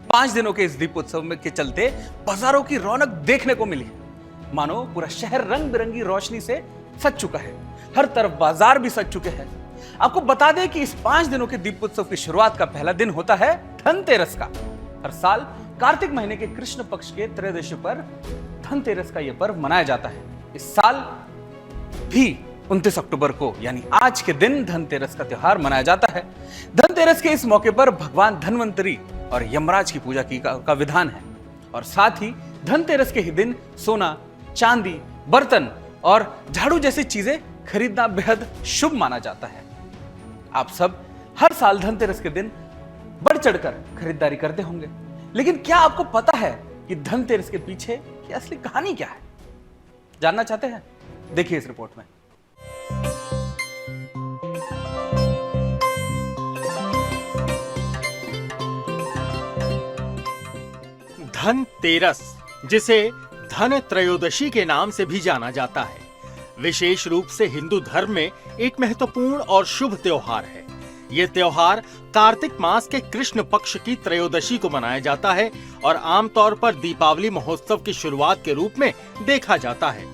5 दिनों के इस दीपोत्सव में के चलते बाजारों की रौनक देखने को मिली है। मानो पूरा शहर रंग बिरंगी रोशनी से सज चुका है। हर तरफ बाजार भी सज चुके हैं। आपको बता दें कि इस 5 दिनों के दीपोत्सव की शुरुआत का पहला दिन होता है धनतेरस का। हर साल कार्तिक महीने के कृष्ण पक्ष के त्रयोदशी पर धनतेरस का यह पर्व मनाया जाता है। इस साल भी 29 अक्टूबर को यानी आज के दिन धनतेरस का त्योहार मनाया जाता है। धनतेरस के इस मौके पर भगवान धनवंतरी और यमराज की पूजा का विधान है और साथ ही धनतेरस के ही दिन सोना, चांदी, बर्तन और झाड़ू जैसी चीजें खरीदना बेहद शुभ माना जाता है। आप सब हर साल धनतेरस के दिन बढ़ चढ़कर खरीदारी करते होंगे, लेकिन क्या आपको पता है कि धनतेरस के पीछे की असली कहानी क्या है? जानना चाहते हैं? देखिए इस रिपोर्ट में। धनतेरस, जिसे धन त्रयोदशी के नाम से भी जाना जाता है, विशेष रूप से हिंदू धर्म में एक महत्वपूर्ण और शुभ त्योहार है। यह त्योहार कार्तिक मास के कृष्ण पक्ष की त्रयोदशी को मनाया जाता है और आमतौर पर दीपावली महोत्सव की शुरुआत के रूप में देखा जाता है।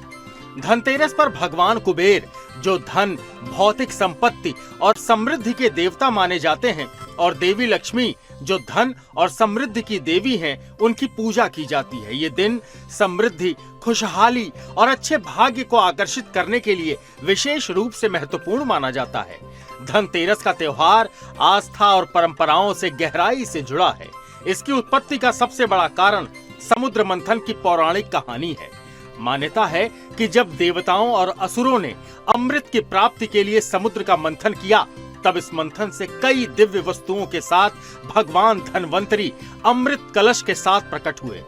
धनतेरस पर भगवान कुबेर, जो धन, भौतिक संपत्ति और समृद्धि के देवता माने जाते हैं, और देवी लक्ष्मी, जो धन और समृद्धि की देवी हैं, उनकी पूजा की जाती है। ये दिन समृद्धि, खुशहाली और अच्छे भाग्य को आकर्षित करने के लिए विशेष रूप से महत्वपूर्ण माना जाता है। धनतेरस का त्योहार आस्था और परंपराओं से गहराई से जुड़ा है। इसकी उत्पत्ति का सबसे बड़ा कारण समुद्र मंथन की पौराणिक कहानी है। मान्यता है कि जब देवताओं और असुरों ने अमृत की प्राप्ति के लिए समुद्र का मंथन किया, तब इस मंथन से कई दिव्य वस्तुओं के साथ भगवान धनवंतरी अमृत कलश के साथ प्रकट हुए।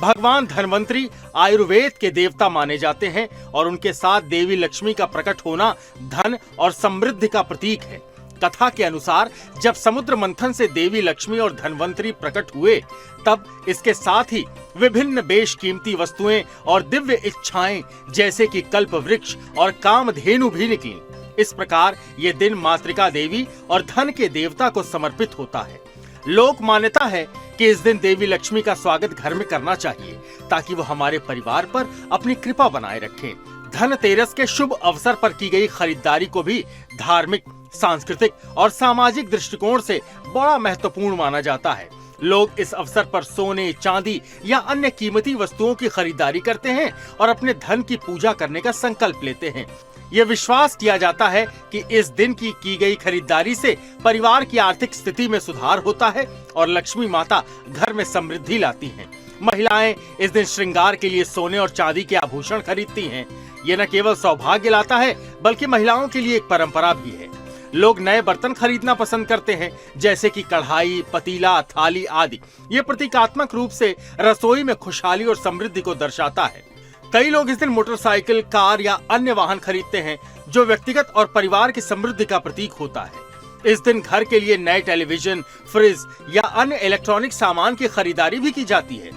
भगवान धनवंतरी आयुर्वेद के देवता माने जाते हैं और उनके साथ देवी लक्ष्मी का प्रकट होना धन और समृद्धि का प्रतीक है। कथा के अनुसार जब समुद्र मंथन से देवी लक्ष्मी और धनवंतरी प्रकट हुए, तब इसके साथ ही विभिन्न बेशकीमती वस्तुएं और दिव्य इच्छाएं जैसे कि कल्प वृक्ष और कामधेनु भी निकली। इस प्रकार ये दिन मातृका देवी और धन के देवता को समर्पित होता है। लोक मान्यता है कि इस दिन देवी लक्ष्मी का स्वागत घर में करना चाहिए ताकि वो हमारे परिवार पर अपनी कृपा बनाए रखें। धनतेरस के शुभ अवसर पर की गई खरीदारी को भी धार्मिक, सांस्कृतिक और सामाजिक दृष्टिकोण से बड़ा महत्वपूर्ण माना जाता है। लोग इस अवसर पर सोने, चांदी या अन्य कीमती वस्तुओं की खरीदारी करते हैं और अपने धन की पूजा करने का संकल्प लेते हैं। यह विश्वास किया जाता है कि इस दिन की गई खरीदारी से परिवार की आर्थिक स्थिति में सुधार होता है और लक्ष्मी माता घर में समृद्धि लाती हैं। महिलाएं इस दिन श्रृंगार के लिए सोने और चांदी के आभूषण खरीदती हैं। यह न केवल सौभाग्य लाता है, बल्कि महिलाओं के लिए एक परंपरा भी है। लोग नए बर्तन खरीदना पसंद करते हैं, जैसे कि कढ़ाई, पतीला, थाली आदि। ये प्रतीकात्मक रूप से रसोई में खुशहाली और समृद्धि को दर्शाता है। कई लोग इस दिन मोटरसाइकिल, कार या अन्य वाहन खरीदते हैं, जो व्यक्तिगत और परिवार की समृद्धि का प्रतीक होता है। इस दिन घर के लिए नए टेलीविजन, फ्रिज या अन्य इलेक्ट्रॉनिक सामान की खरीदारी भी की जाती है।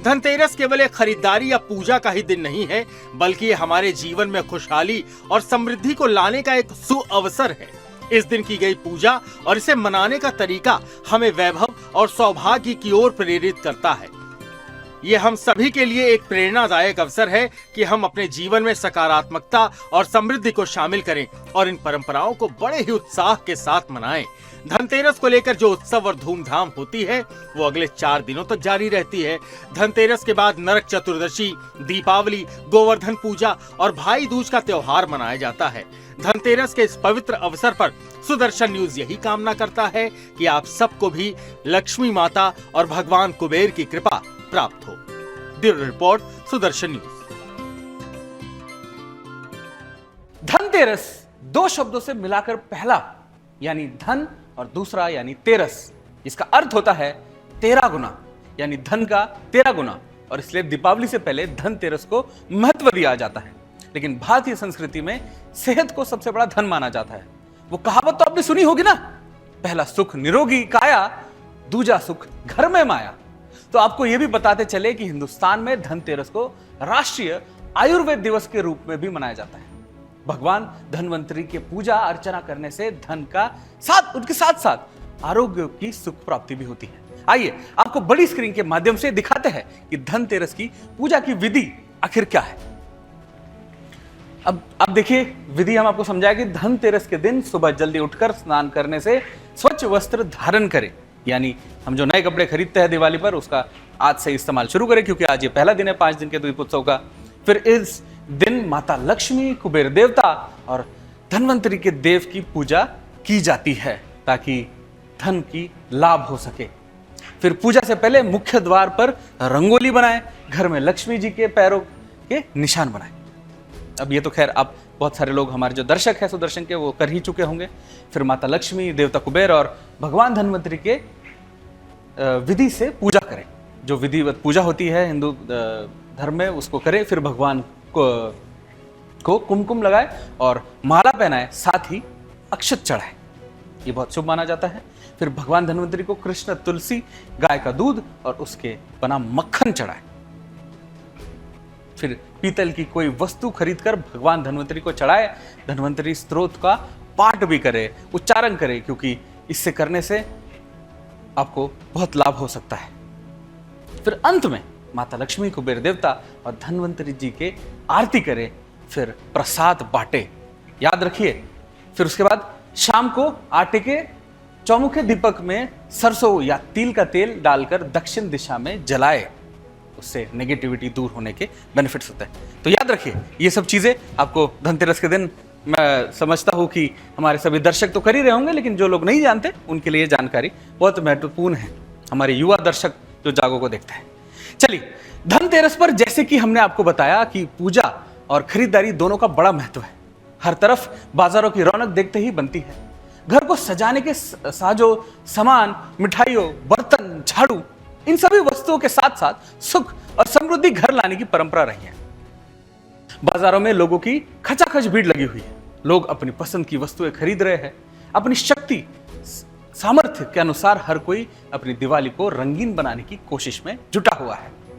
धनतेरस केवल एक खरीदारी या पूजा का ही दिन नहीं है, बल्कि ये हमारे जीवन में खुशहाली और समृद्धि को लाने का एक सुअवसर है। इस दिन की गई पूजा और इसे मनाने का तरीका हमें वैभव और सौभाग्य की ओर प्रेरित करता है। ये हम सभी के लिए एक प्रेरणादायक अवसर है कि हम अपने जीवन में सकारात्मकता और समृद्धि को शामिल करें और इन परंपराओं को बड़े ही उत्साह के साथ मनाएं। धनतेरस को लेकर जो उत्सव और धूमधाम होती है, वो अगले 4 दिनों तक जारी रहती है। धनतेरस के बाद नरक चतुर्दशी, दीपावली, गोवर्धन पूजा और भाई दूज का त्योहार मनाया जाता है। धनतेरस के इस पवित्र अवसर पर सुदर्शन न्यूज यही कामना करता है कि आप सबको भी लक्ष्मी माता और भगवान कुबेर की कृपा प्राप्त हो। Bureau report, Sudarshan news. Dhanteras 2 शब्दों से मिलाकर पहला यानी धन और दूसरा यानी तेरस, इसका अर्थ होता है 13 गुना, यानी धन का 13 गुना, और इसलिए दीपावली से पहले धनतेरस को महत्व दिया जाता है। लेकिन भारतीय संस्कृति में सेहत को सबसे बड़ा धन माना जाता है। वो कहावत तो आपने सुनी होगी ना, पहला सुख निरोगी काया, दूजा सुख घर में माया। तो आपको यह भी बताते चले कि हिंदुस्तान में धनतेरस को राष्ट्रीय आयुर्वेद दिवस के रूप में भी मनाया जाता है। भगवान धनवंतरी की पूजा अर्चना करने से धन का उनके साथ साथ आरोग्य की सुख प्राप्ति भी होती है। आइए आपको बड़ी स्क्रीन के माध्यम से दिखाते हैं कि धनतेरस की पूजा की विधि आखिर क्या है। अब देखिए विधि हम आपको समझाया कि धनतेरस के दिन सुबह जल्दी उठकर स्नान करने से स्वच्छ वस्त्र धारण करें, यानी हम जो नए कपड़े खरीदते हैं दिवाली पर उसका आज से इस्तेमाल शुरू करें, क्योंकि आज ये पहला दिन है 5 दिन के दीपोत्सव का। फिर इस दिन माता लक्ष्मी, कुबेर देवता और धनवंतरी के देव की पूजा की जाती है ताकि धन की लाभ हो सके। फिर पूजा से पहले मुख्य द्वार पर रंगोली बनाएं, घर में लक्ष्मी जी के पैरों के निशान बनाएं। अब ये तो खैर आप बहुत सारे लोग हमारे जो दर्शक हैं सुदर्शन के वो कर ही चुके होंगे। फिर माता लक्ष्मी, देवता कुबेर और भगवान धनवंतरी के विधि से पूजा करें। जो विधिवत पूजा होती है हिंदू धर्म में उसको करें। फिर भगवान को कुमकुम लगाए और माला पहनाए, साथ ही अक्षत चढ़ाए, ये बहुत शुभ माना जाता है। फिर भगवान धनवंतरी को कृष्ण तुलसी, गाय का दूध और उसके बना मक्खन चढ़ाए। फिर पीतल की कोई वस्तु खरीदकर भगवान धनवंतरी को चढ़ाए। धनवंतरी स्तोत्र का पाठ भी करे, उच्चारण करे, क्योंकि इससे करने से आपको बहुत लाभ हो सकता है। फिर अंत में माता लक्ष्मी, कुबेर देवता और धनवंतरी जी के आरती करे, फिर प्रसाद बांटे। याद रखिए, फिर उसके बाद शाम को आटे के चौमुखे दीपक में सरसों या तिल का तेल डालकर दक्षिण दिशा में जलाए, उससे नेगेटिविटी दूर होने के बेनिफिट्स होते हैं। तो याद रखिए ये सब चीजें आपको धनतेरस के दिन, मैं समझता हूं कि हमारे सभी दर्शक तो कर ही रहे होंगे, लेकिन जो लोग नहीं जानते उनके लिए जानकारी बहुत महत्वपूर्ण है, हमारे युवा दर्शक जो जागो को देखते हैं। चलिए, धनतेरस पर जैसे कि हमने आपको बताया कि पूजा और खरीदारी दोनों का बड़ा महत्व है। हर तरफ बाजारों की रौनक देखते ही बनती है। घर को सजाने के साजो सामान, मिठाइयों, बर्तन, झाड़ू, इन सभी वस्तुओं के साथ साथ सुख और समृद्धि घर लाने की परंपरा रही है। बाजारों में लोगों की खचाखच भीड़ लगी हुई है। लोग अपनी पसंद की वस्तुएं खरीद रहे हैं। अपनी शक्ति सामर्थ्य के अनुसार हर कोई अपनी दिवाली को रंगीन बनाने की कोशिश में जुटा हुआ है।